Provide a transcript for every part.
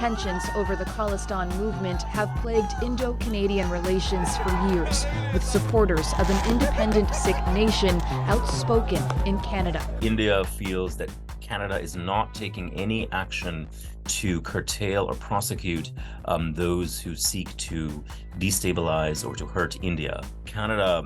Tensions over the Khalistan movement have plagued Indo-Canadian relations for years, with supporters of an independent Sikh nation outspoken in Canada. India feels that Canada is not taking any action to curtail or prosecute those who seek to destabilize or to hurt India. Canada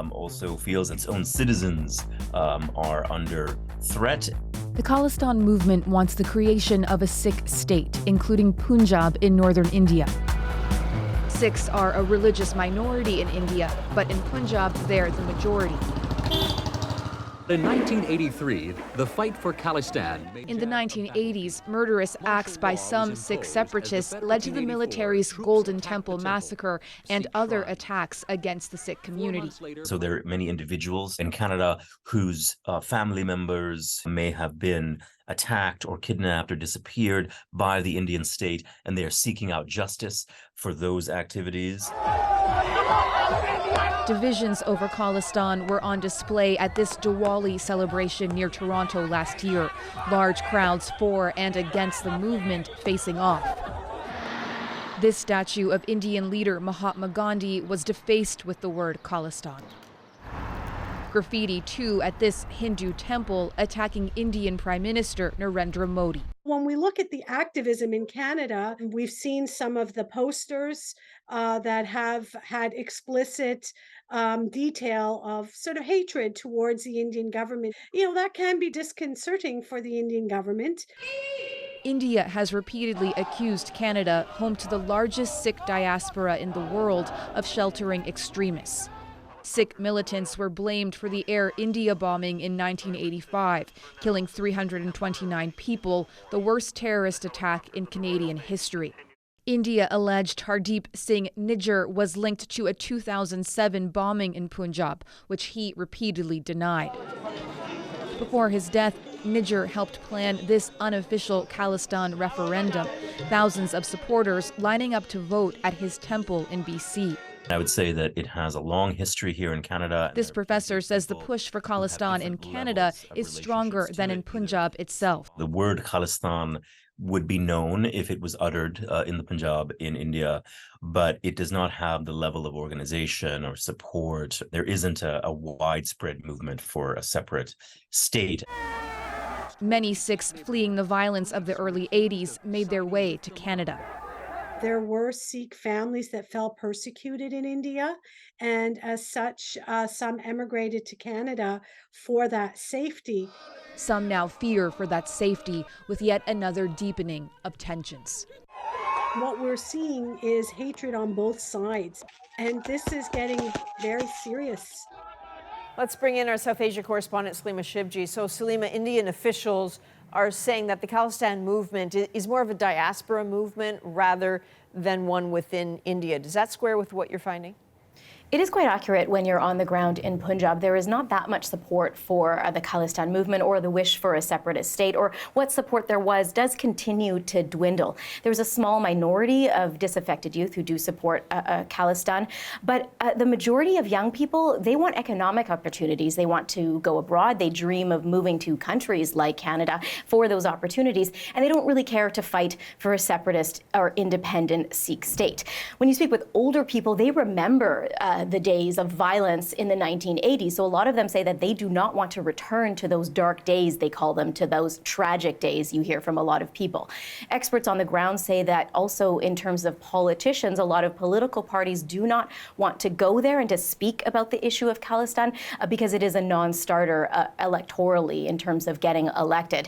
also feels its own citizens are under threat. The Khalistan movement wants the creation of a Sikh state, including Punjab in northern India. Sikhs are a religious minority in India, but in Punjab, they're the majority. In 1983, the fight for Khalistan... In the 1980s, murderous acts by some Sikh separatists led to the military's Golden Temple massacre and other attacks against the Sikh community. So there are many individuals in Canada whose family members may have been attacked or kidnapped or disappeared by the Indian state, and they are seeking out justice for those activities. Divisions over Khalistan were on display at this Diwali celebration near Toronto last year. Large crowds for and against the movement facing off. This statue of Indian leader Mahatma Gandhi was defaced with the word Khalistan. Graffiti, too, at this Hindu temple attacking Indian Prime Minister Narendra Modi. When we look at the activism in Canada, we've seen some of the posters that have had explicit detail of sort of hatred towards the Indian government. You know, that can be disconcerting for the Indian government. India has repeatedly accused Canada, home to the largest Sikh diaspora in the world, of sheltering extremists. Sikh militants were blamed for the Air India bombing in 1985, killing 329 people, the worst terrorist attack in Canadian history. India alleged Hardeep Singh Nijjar was linked to a 2007 bombing in Punjab, which he repeatedly denied. Before his death, Nijjar helped plan this unofficial Khalistan referendum, thousands of supporters lining up to vote at his temple in BC. I would say that it has a long history here in Canada. This professor says the push for Khalistan in Canada is stronger than in Punjab itself. The word Khalistan would be known if it was uttered in the Punjab in India, but it does not have the level of organization or support. There isn't a widespread movement for a separate state. Many Sikhs fleeing the violence of the early 80s made their way to Canada. There were Sikh families that felt persecuted in India, and as such, some emigrated to Canada for that safety. Some now fear for that safety, with yet another deepening of tensions. What we're seeing is hatred on both sides, and this is getting very serious. Let's bring in our South Asia correspondent, Salimah Shivji. So, Salimah, Indian officials are saying that the Khalistan movement is more of a diaspora movement rather than one within India. Does that square with what you're finding? It is quite accurate when you're on the ground in Punjab. There is not that much support for the Khalistan movement or the wish for a separatist state, or what support there was does continue to dwindle. There's a small minority of disaffected youth who do support Khalistan, but the majority of young people, they want economic opportunities. They want to go abroad. They dream of moving to countries like Canada for those opportunities, and they don't really care to fight for a separatist or independent Sikh state. When you speak with older people, they remember the days of violence in the 1980s. So a lot of them say that they do not want to return to those dark days, they call them, to those tragic days you hear from a lot of people. Experts on the ground say that also in terms of politicians, a lot of political parties do not want to go there and to speak about the issue of Khalistan because it is a non-starter electorally in terms of getting elected.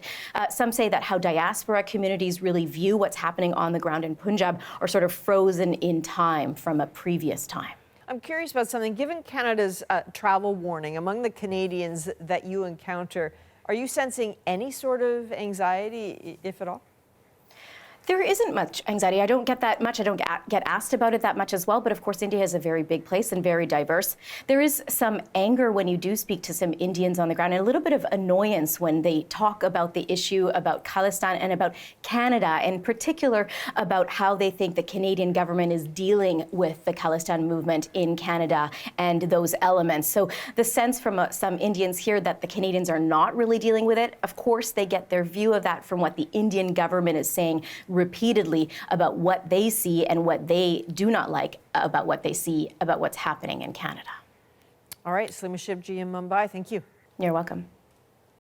Some say that how diaspora communities really view what's happening on the ground in Punjab are sort of frozen in time from a previous time. I'm curious about something. Given Canada's travel warning, among the Canadians that you encounter, are you sensing any sort of anxiety, if at all? There isn't much anxiety. I don't get that much. I don't get asked about it that much as well. But of course, India is a very big place and very diverse. There is some anger when you do speak to some Indians on the ground, and a little bit of annoyance when they talk about the issue about Khalistan and about Canada, in particular about how they think the Canadian government is dealing with the Khalistan movement in Canada and those elements. So the sense from some Indians here that the Canadians are not really dealing with it, of course, they get their view of that from what the Indian government is saying repeatedly about what they see and what they do not like about what they see about what's happening in Canada. All right, Salimah Shivji in Mumbai, thank you. You're welcome.